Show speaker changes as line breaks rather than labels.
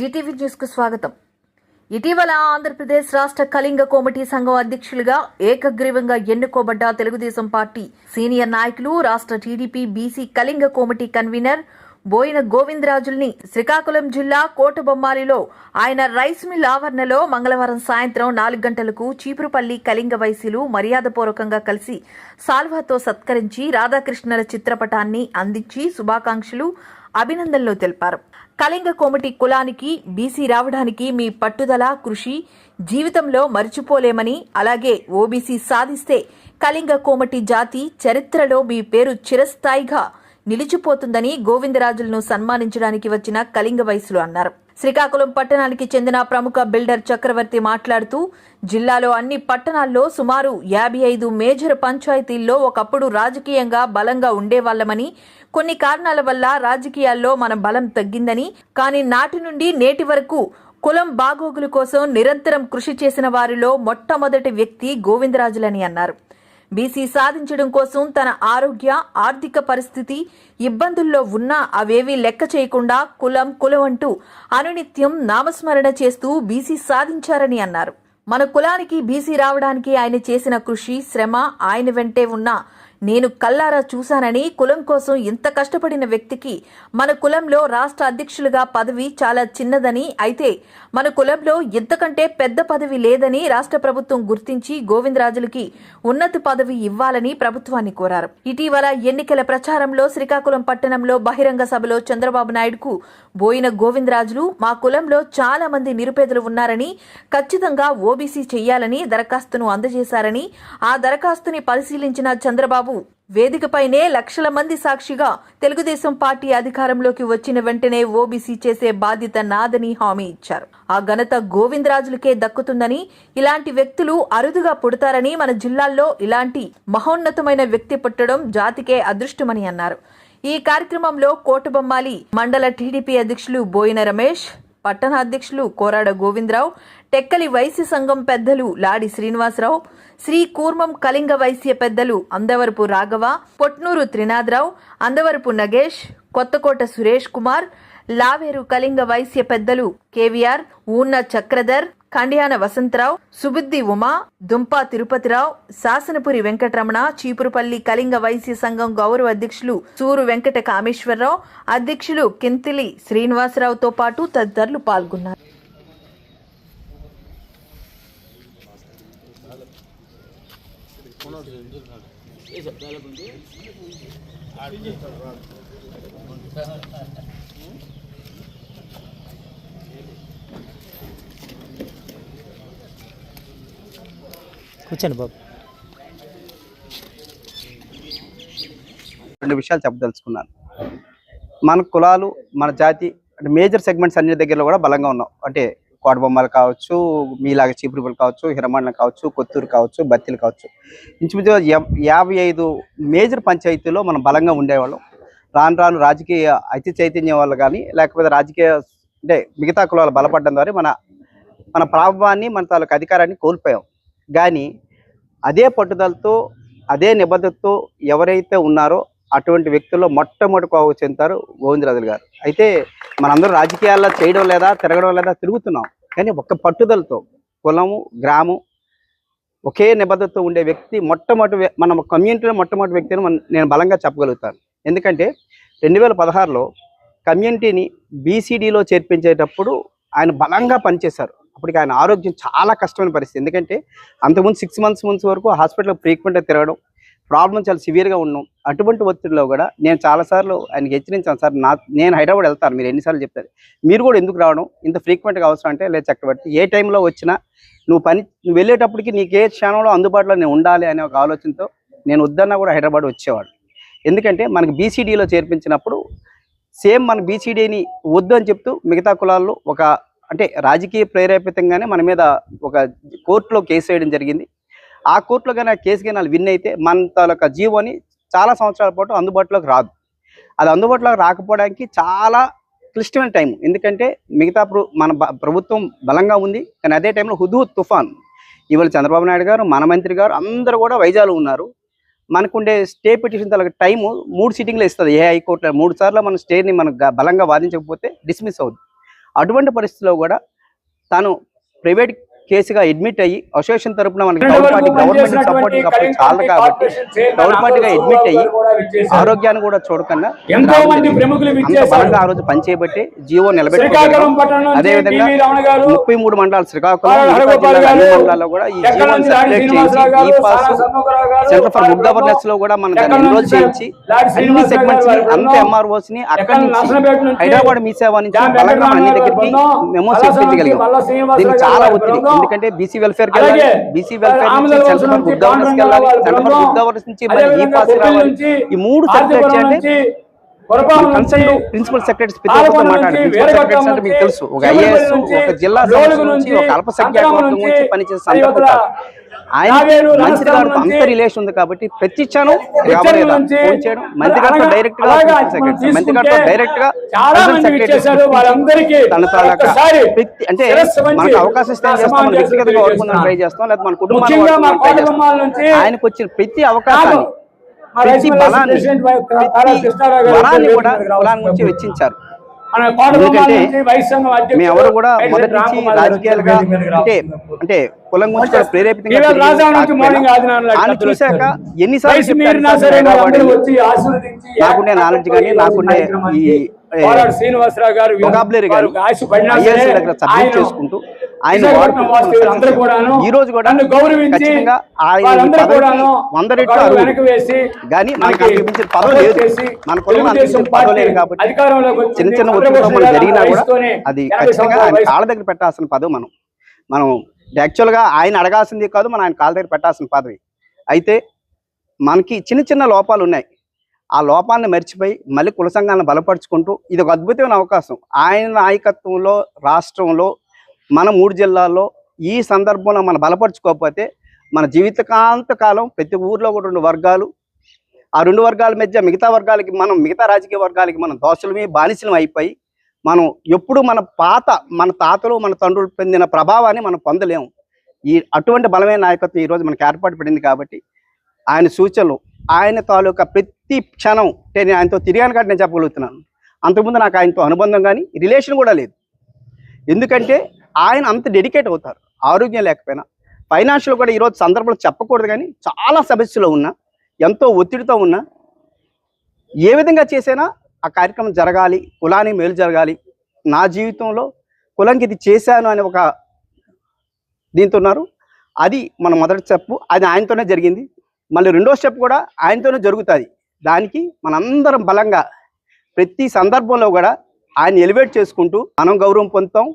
Zee TV news కు స్వాగతం. ఇటీవల ఆంధ్రప్రదేశ్ రాష్ట్ర కళింగ కమిటీ సంఘం అధ్యక్షులుగా ఏకగ్రీవంగా ఎన్నుకోబడ్డ తెలుగుదేశం పార్టీ సీనియర్ నాయకులు, రాష్ట్ర TDP BC Kalinga committee convener Boyina గోవిందరాజుల్ని శ్రీకాకుళం జిల్లా కోటబొమ్మాలిలో ఆయన రైస్ మిల్ ఆవరణలో మంగళవారం సాయంత్రం 4 గంటలకు చీపురుపల్లి కళింగ వైశ్యులు మర్యాదపూర్వకంగా కలిసి సాల్వాతో సత్కరించి రాధాకృష్ణుల చిత్రపటాన్ని అందించి శుభాకాంక్షలు, అభినందనలు తెలిపారు. కళింగ కమిటీ కులానికి బీసీ రావడానికి మీ పట్టుదల, కృషి జీవితంలో మర్చిపోలేమని, అలాగే ఓబీసీ సాధిస్తే కళింగ కమిటీ జాతి చరిత్రలో మీ పేరు చిరస్థాయిగా నిలిచిపోతుందని గోవిందరాజులను సన్మానించడానికి వచ్చిన కళింగ వైశ్యులు అన్నారు. శ్రీకాకుళం పట్టణానికి చెందిన ప్రముఖ బిల్డర్ చక్రవర్తి మాట్లాడుతూ, జిల్లాలో అన్ని పట్టణాల్లో సుమారు 55 మేజర్ పంచాయతీల్లో ఒకప్పుడు రాజకీయంగా బలంగా ఉండేవాళ్లమని, కొన్ని కారణాల వల్ల రాజకీయాల్లో మన బలం తగ్గిందని, కానీ నాటి నుండి నేటి వరకు కులం బాగోగుల కోసం నిరంతరం కృషి చేసిన వారిలో మొట్టమొదటి వ్యక్తి గోవిందరాజులని అన్నారు. బీసీ సాధించడం కోసం తన ఆరోగ్య, ఆర్థిక పరిస్థితి ఇబ్బందుల్లో ఉన్నా అవేవీ లెక్క చేయకుండా కులం అంటూ అనునిత్యం నామస్మరణ చేస్తూ బీసీ సాధించారని అన్నారు. మన కులానికి బీసీ రావడానికి ఆయన చేసిన కృషి, శ్రమ ఆయన వెంటే ఉన్నా నేను కల్లారా చూశానని, కులం కోసం ఇంత కష్టపడిన వ్యక్తికి మన కులంలో రాష్ట్ర అధ్యక్షులుగా పదవి చాలా చిన్నదని, అయితే మన కులంలో ఇంతకంటే పెద్ద పదవి లేదని రాష్ట్ర ప్రభుత్వం గుర్తించి గోవిందరాజులకి ఉన్నత పదవి ఇవ్వాలని ప్రభుత్వాన్ని కోరారు. ఇటీవల ఎన్నికల ప్రచారంలో శ్రీకాకుళం పట్టణంలో బహిరంగ సభలో చంద్రబాబు నాయుడుకు బోయిన గోవిందరాజులు మా కులంలో చాలా మంది నిరుపేదలు ఉన్నారని, ఖచ్చితంగా ఓబీసీ చెయ్యాలని దరఖాస్తును అందజేశారని, ఆ దరఖాస్తుని పరిశీలించిన చంద్రబాబు వేదికపైనే లక్షల మంది సాక్షిగా తెలుగుదేశం పార్టీ అధికారంలోకి వచ్చిన వెంటనే ఓబీసీ చేసే బాధ్యత నాదని హామీ ఇచ్చారు. ఆ ఘనత గోవిందరాజులకే దక్కుతుందని, ఇలాంటి వ్యక్తులు అరుదుగా పుడతారని, మన జిల్లాల్లో ఇలాంటి మహోన్నతమైన వ్యక్తి పుట్టడం జాతికే అదృష్టమని అన్నారు. ఈ కార్యక్రమంలో కోటబొమ్మాలి మండల టీడీపీ అధ్యక్షులు బోయిన రమేష్, పట్టణ అధ్యక్షులు కోరాడ గోవిందరావు, టెక్కలి వైశ్య సంఘం పెద్దలు లాడి శ్రీనివాసరావు, శ్రీ కూర్మం కళింగ వైశ్య పెద్దలు అందవరపు రాఘవ, పొట్నూరు త్రినాథరావు, అందవరపు నగేష్, కొత్తకోట సురేష్ కుమార్, లావేరు కళింగ వైశ్య పెద్దలు కేవీఆర్, ఊన్న చక్రధర్, కండ్యాన వసంతరావు, సుబుద్ది ఉమా, దుంపా తిరుపతిరావు, శాసనపురి వెంకటరమణ, చీపురుపల్లి కళింగ వైశ్య సంఘం గౌరవ అధ్యక్షులు సూరు వెంకట కామేశ్వరరావు, అధ్యక్షులు కింతిలి శ్రీనివాసరావుతో పాటు తదితరులు పాల్గొన్నారు.
కూర్చోండి బాబు.
2 విషయాలు చెప్పదలుచుకున్నాను. మన కులాలు, మన జాతి అంటే మేజర్ సెగ్మెంట్స్ అన్ని దగ్గరలో కూడా బలంగా ఉన్నాం. అంటే కోటబొమ్మలు కావచ్చు, మీలాగా చీపురుపల్లి కావచ్చు, హిరమండలం కావచ్చు, కొత్తూరు కావచ్చు, బత్తిలు కావచ్చు, ఇంచుమించుగా 55 మేజర్ పంచాయతీల్లో మనం బలంగా ఉండేవాళ్ళం. రాను రాను రాజకీయ అతి చైతన్యం వల్ల కానీ, లేకపోతే రాజకీయ అంటే మిగతా కులాలు బలపడడం ద్వారా మన ప్రాభవాన్ని, మన తాలూకు అధికారాన్ని కోల్పోయాం. కానీ అదే పట్టుదలతో, అదే నిబద్ధతతో ఎవరైతే ఉన్నారో అటువంటి వ్యక్తుల్లో మొట్టమొదటి కోవకు చెందుతారు గోవిందరాజులు గారు. అయితే మనందరూ రాజకీయాల్లో చేయడం లేదా, తిరగడం లేదా, తిరుగుతున్నాం. కానీ ఒక్క పట్టుదలతో కులము, గ్రామం ఒకే నిబద్ధతతో ఉండే వ్యక్తి మన కమ్యూనిటీలో మొట్టమొదటి వ్యక్తిని నేను బలంగా చెప్పగలుగుతాను. ఎందుకంటే 2016లో కమ్యూనిటీని బీసీడీలో చేర్పించేటప్పుడు ఆయన బలంగా పనిచేశారు. అప్పటికి ఆయన ఆరోగ్యం చాలా కష్టమైన పరిస్థితి. ఎందుకంటే అంతకుముందు 6 మంత్స్ ముందు వరకు హాస్పిటల్లో ఫ్రీక్వెంట్గా తిరగడం, ప్రాబ్లం చాలా సివియర్గా ఉన్నాం. అటువంటి ఒత్తిడిలో కూడా నేను చాలాసార్లు ఆయనకి హెచ్చరించాను, సార్ నేను హైదరాబాద్ వెళ్తాను, మీరు ఎన్నిసార్లు చెప్తారు, మీరు కూడా ఎందుకు రావడం ఇంత ఫ్రీక్వెంట్గా అవసరం అంటే, లేదు చక్రవర్తి, ఏ టైంలో వచ్చినా నువ్వు వెళ్ళేటప్పటికి నీకు ఏ క్షణంలో అందుబాటులో నేను ఉండాలి అనే ఒక ఆలోచనతో నేను వద్దన్నా కూడా హైదరాబాద్ వచ్చేవాడు. ఎందుకంటే మనకి బీసీడీలో చేర్పించినప్పుడు సేమ్ మన బీసీడీని వద్దు అని చెప్తూ మిగతా కులాల్లో అంటే రాజకీయ ప్రేరేపితంగానే మన మీద ఒక కోర్టులో కేసు వేయడం జరిగింది. ఆ కోర్టులో కానీ ఆ కేసు కానీ వాళ్ళు విన్ అయితే మన తాలూకా జీవోని చాలా సంవత్సరాల పాటు అందుబాటులోకి రాదు. అది అందుబాటులోకి రాకపోవడానికి చాలా క్లిష్టమైన టైం. ఎందుకంటే మిగతా మన ప్రభుత్వం బలంగా ఉంది, కానీ అదే టైంలో హుదూద్ తుఫాన్, ఇవాళ చంద్రబాబు నాయుడు గారు, మన మంత్రి గారు అందరూ కూడా వైజాగ్లో ఉన్నారు. మనకుండే స్టే పిటిషన్ తాలూకా టైము 3 సిట్టింగ్లో ఇస్తుంది ఏ హైకోర్టులో. 3 సార్లు మన స్టేని బలంగా వాదించకపోతే డిస్మిస్ అవుతుంది. అటువంటి పరిస్థితిలో కూడా తను ప్రైవేట్ కేసుగా అడ్మిట్ అయ్యి అసోసియేషన్ తరపున మనకి థర్డ్ పార్టీ గవర్నమెంట్ సపోర్ట్ అప్పుడు చాలు కాబట్టి థర్డ్ పార్టీగా అడ్మిట్ అయ్యి ఆరోగ్యాన్ని కూడా చూడకుండా అంత బలంగా ఆ రోజు పనిచేయబట్టి జీవో నిలబెట్టుకోవడం, అదేవిధంగా 33 మండలాలు శ్రీకాకుళం అన్ని మండలాల్లో కూడా ఈ జీవోని సర్క్యులేట్ చేయించి ఈ pass centre for good governance లో కూడా మనం దాన్ని ఎన్రోల్ చేయించి అన్ని సెగ్మెంట్స్ ని అంత ఎంఆర్ఓస్ ని అక్కడి నుంచి హైదరాబాద్ మీ సేవ నుంచి బలంగా మన అన్ని దగ్గరికి మేము చేర్పించగలిగాం. దీనికి చాలా ఒత్తిడి, ఎందుకంటే బీసీ వెల్ఫేర్ కి వెళ్ళాలి, బీసీ వెల్ఫేర్ నుంచి సెంటర్ ఫర్ గుడ్ గవర్నెన్స్ కి వెళ్ళాలి, సెంటర్ ఫర్ గుడ్ గవర్నెన్స్ నుంచి మరి ఈ పాస్ రావాలి. ఈ 3 సర్క్యులేట్ చేయండి. కన్సర్న్ ప్రిన్సిపల్ సెక్రటరీస్ ప్రతి ఒక్కరితో మాట్లాడారు. ప్రిన్సిపల్ సెక్రటరీస్ అంటే మీకు తెలుసు, ఒక ఐఏఎస్ ఒక జిల్లా సంస్థ నుంచి ఒక అల్పసంఖ్యాక వర్గం నుంచి పనిచేసే సందర్భం కాదు. ఆయన మంత్రి గారితో అంత రిలేషన్ ఉంది కాబట్టి ప్రతి క్షణం ఫోన్ చేయడం, మంత్రి గారితో డైరెక్ట్ గా మంత్రి గారితో డైరెక్ట్ గా తన తాలూకా అంటే మనకు అవకాశం ఇస్తే చేస్తాం, మన వ్యక్తిగతంగా వాడుకుందాం ట్రై చేస్తాం, లేదా మన కుటుంబాన్ని ట్రై చేస్తాం. ఆయనకు వచ్చిన ప్రతి అవకాశాన్ని ప్రతి బలాన్ని వరాన్ని కూడా కులాన్ని నుంచి వెచ్చించారు. ఎందుకంటే మేము ఎవరు కూడా మొదటి నుంచి రాజకీయాలుగా అంటే కులం గురించి ప్రేరేపితంగా ఆయన చూశాక ఎన్నిసార్లు నాకుండే నాలెడ్జ్ కానీ నాకుండే ఈ వొకాబులరీ కానీ ఐఏఎస్ దగ్గర సబ్మిట్ చేసుకుంటూ ఆయన ఈ రోజు కూడా ఖచ్చితంగా ఆయన 100 రెట్లు అరువు కానీ మనకి అనిపించిన పదవి లేదు, మన కులం అనిపించిన పదవి లేదు. కాబట్టి చిన్న చిన్న ఒత్తిడితో మనం జరిగినా కూడా అది ఖచ్చితంగా ఆయన కాళ్ళ దగ్గర పెట్టాల్సిన పదవి. మనం యాక్చువల్గా ఆయన అడగాల్సింది కాదు, మనం ఆయన కాళ్ళ దగ్గర పెట్టాల్సిన పదవి. అయితే మనకి చిన్న చిన్న లోపాలు ఉన్నాయి, ఆ లోపాలను మర్చిపోయి మళ్ళీ కుల సంఘాలను బలపరుచుకుంటూ ఇది ఒక అద్భుతమైన అవకాశం. ఆయన నాయకత్వంలో రాష్ట్రంలో మన 3 జిల్లాల్లో ఈ సందర్భంలో మనం బలపరుచుకోకపోతే మన జీవితకాంత కాలం ప్రతి ఊర్లో కూడా 2 వర్గాలు, ఆ 2 వర్గాల మధ్య మిగతా వర్గాలకి మిగతా రాజకీయ వర్గాలకి మనం దోషులమే బానిసలం అయిపోయి మనం ఎప్పుడు మన తాతలు మన తండ్రులు పొందిన ప్రభావాన్ని మనం పొందలేము. అటువంటి బలమైన నాయకత్వం ఈరోజు మనకు ఏర్పాటు పడింది. కాబట్టి ఆయన సూచనలు, ఆయన తాలూకా ప్రతి క్షణం నేను ఆయనతో తిరిగాను కాబట్టి నేను చెప్పగలుగుతున్నాను. అంతకుముందు నాకు ఆయనతో అనుబంధం కానీ రిలేషన్ కూడా లేదు. ఎందుకంటే ఆయన అంత డెడికేట్ అవుతారు, ఆరోగ్యం లేకపోయినా. ఫైనాన్షియల్ కూడా ఈరోజు సందర్భంలో చెప్పకూడదు కానీ చాలా సమస్యలో ఉన్నా, ఎంతో ఒత్తిడితో ఉన్నా, ఏ విధంగా చేసినా ఆ కార్యక్రమం జరగాలి, కులానికి మేలు జరగాలి, నా జీవితంలో కులంకి ఇది చేశాను అని ఒక దీంతో ఉన్నారు. అది మన మొదటి స్టెప్, అది ఆయనతోనే జరిగింది. మళ్ళీ 2వ స్టెప్ కూడా ఆయనతోనే జరుగుతుంది. దానికి మనందరం బలంగా ప్రతి సందర్భంలో కూడా ఆయన ఎలివేట్ చేసుకుంటూ మనం గౌరవం పొందుతాం.